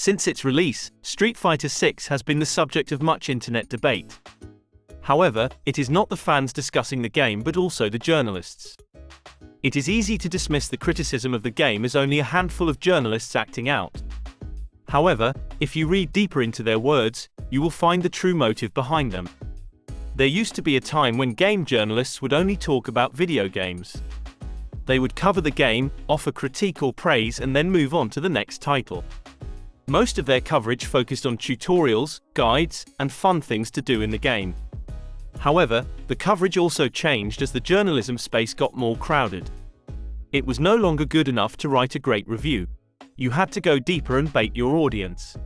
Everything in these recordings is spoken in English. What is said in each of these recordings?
Since its release, Street Fighter VI has been the subject of much internet debate. However, it is not the fans discussing the game but also the journalists. It is easy to dismiss the criticism of the game as only a handful of journalists acting out. However, if you read deeper into their words, you will find the true motive behind them. There used to be a time when game journalists would only talk about video games. They would cover the game, offer critique or praise and then move on to the next title. Most of their coverage focused on tutorials, guides, and fun things to do in the game. However, the coverage also changed as the journalism space got more crowded. It was no longer good enough to write a great review. You had to go deeper and bait your audience.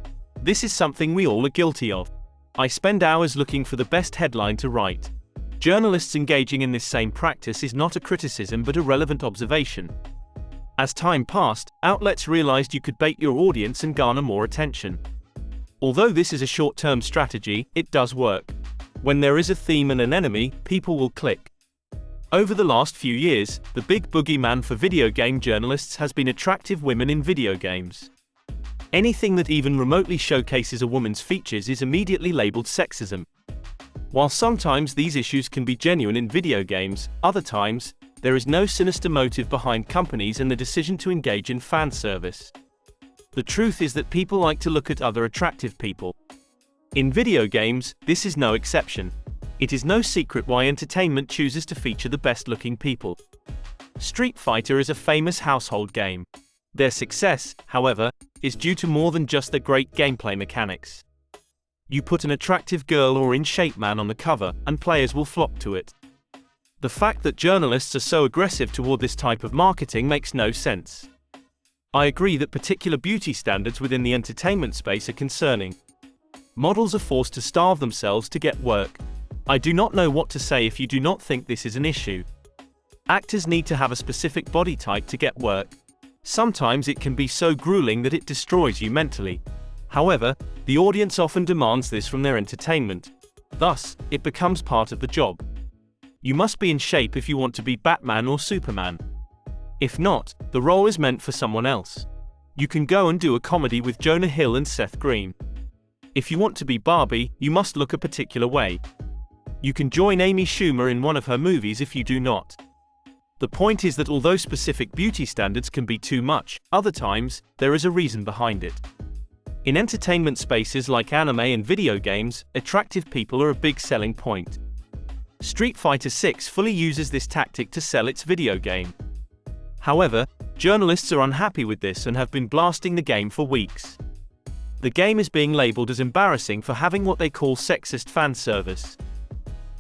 This is something we all are guilty of. I spend hours looking for the best headline to write. Journalists engaging in this same practice is not a criticism but a relevant observation. As time passed, outlets realized you could bait your audience and garner more attention. Although this is a short-term strategy, it does work. When there is a theme and an enemy, people will click. Over the last few years, the big boogeyman for video game journalists has been attractive women in video games. Anything that even remotely showcases a woman's features is immediately labeled sexism. While sometimes these issues can be genuine in video games, other times, there is no sinister motive behind companies and the decision to engage in fan service. The truth is that people like to look at other attractive people. In video games, this is no exception. It is no secret why entertainment chooses to feature the best-looking people. Street Fighter is a famous household game. Their success, however, is due to more than just their great gameplay mechanics. You put an attractive girl or in-shape man on the cover, and players will flock to it. The fact that journalists are so aggressive toward this type of marketing makes no sense. I agree that particular beauty standards within the entertainment space are concerning. Models are forced to starve themselves to get work. I do not know what to say if you do not think this is an issue. Actors need to have a specific body type to get work. Sometimes it can be so grueling that it destroys you mentally. However, the audience often demands this from their entertainment. Thus, it becomes part of the job. You must be in shape if you want to be Batman or Superman. If not, the role is meant for someone else. You can go and do a comedy with Jonah Hill and Seth Green. If you want to be Barbie, you must look a particular way. You can join Amy Schumer in one of her movies if you do not. The point is that although specific beauty standards can be too much, other times, there is a reason behind it. In entertainment spaces like anime and video games, attractive people are a big selling point. Street Fighter VI fully uses this tactic to sell its video game. However, journalists are unhappy with this and have been blasting the game for weeks. The game is being labeled as embarrassing for having what they call sexist fan service.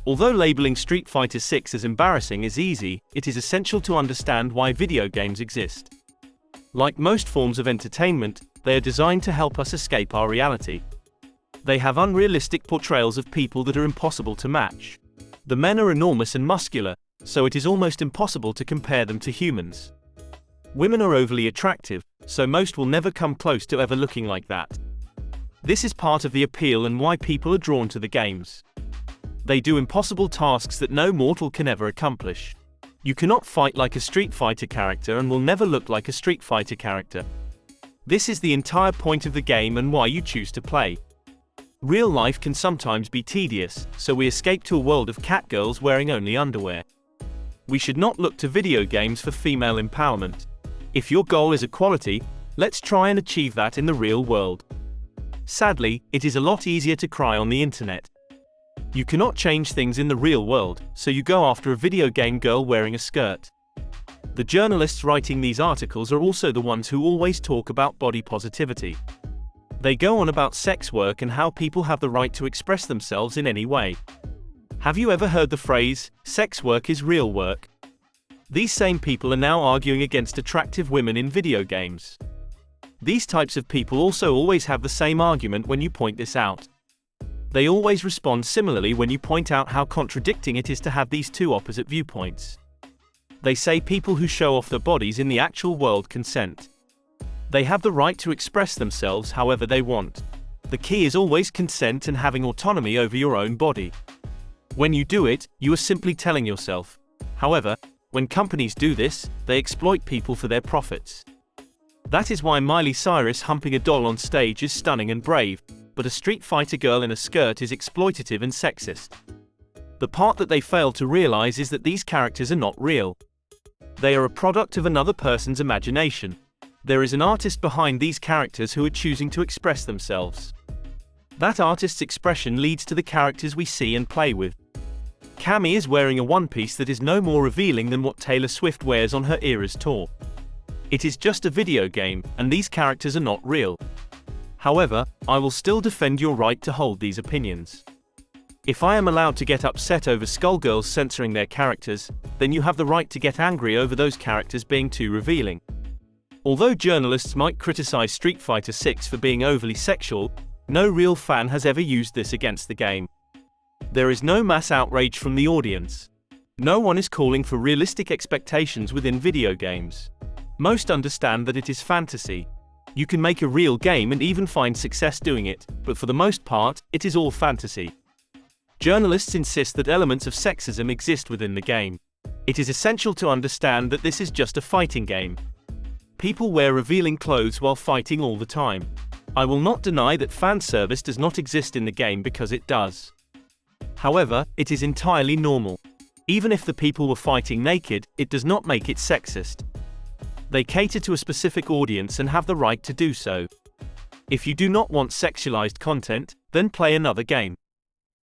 Although labeling Street Fighter VI as embarrassing is easy, it is essential to understand why video games exist. Like most forms of entertainment, they are designed to help us escape our reality. They have unrealistic portrayals of people that are impossible to match. The men are enormous and muscular, so it is almost impossible to compare them to humans. Women are overly attractive, so most will never come close to ever looking like that. This is part of the appeal and why people are drawn to the games. They do impossible tasks that no mortal can ever accomplish. You cannot fight like a Street Fighter character and will never look like a Street Fighter character. This is the entire point of the game and why you choose to play. Real life can sometimes be tedious, so we escape to a world of catgirls wearing only underwear. We should not look to video games for female empowerment. If your goal is equality, let's try and achieve that in the real world. Sadly, it is a lot easier to cry on the internet. You cannot change things in the real world, so you go after a video game girl wearing a skirt. The journalists writing these articles are also the ones who always talk about body positivity. They go on about sex work and how people have the right to express themselves in any way. Have you ever heard the phrase, sex work is real work? These same people are now arguing against attractive women in video games. These types of people also always have the same argument when you point this out. They always respond similarly when you point out how contradicting it is to have these two opposite viewpoints. They say people who show off their bodies in the actual world consent. They have the right to express themselves however they want. The key is always consent and having autonomy over your own body. When you do it, you are simply telling yourself. However, when companies do this, they exploit people for their profits. That is why Miley Cyrus humping a doll on stage is stunning and brave, but a Street Fighter girl in a skirt is exploitative and sexist. The part that they fail to realize is that these characters are not real. They are a product of another person's imagination. There is an artist behind these characters who are choosing to express themselves. That artist's expression leads to the characters we see and play with. Cammy is wearing a one-piece that is no more revealing than what Taylor Swift wears on her Eras tour. It is just a video game, and these characters are not real. However, I will still defend your right to hold these opinions. If I am allowed to get upset over Skullgirls censoring their characters, then you have the right to get angry over those characters being too revealing. Although journalists might criticize Street Fighter 6 for being overly sexual, no real fan has ever used this against the game. There is no mass outrage from the audience. No one is calling for realistic expectations within video games. Most understand that it is fantasy. You can make a real game and even find success doing it, but for the most part, it is all fantasy. Journalists insist that elements of sexism exist within the game. It is essential to understand that this is just a fighting game. People wear revealing clothes while fighting all the time. I will not deny that fan service does not exist in the game because it does. However, it is entirely normal. Even if the people were fighting naked, it does not make it sexist. They cater to a specific audience and have the right to do so. If you do not want sexualized content, then play another game.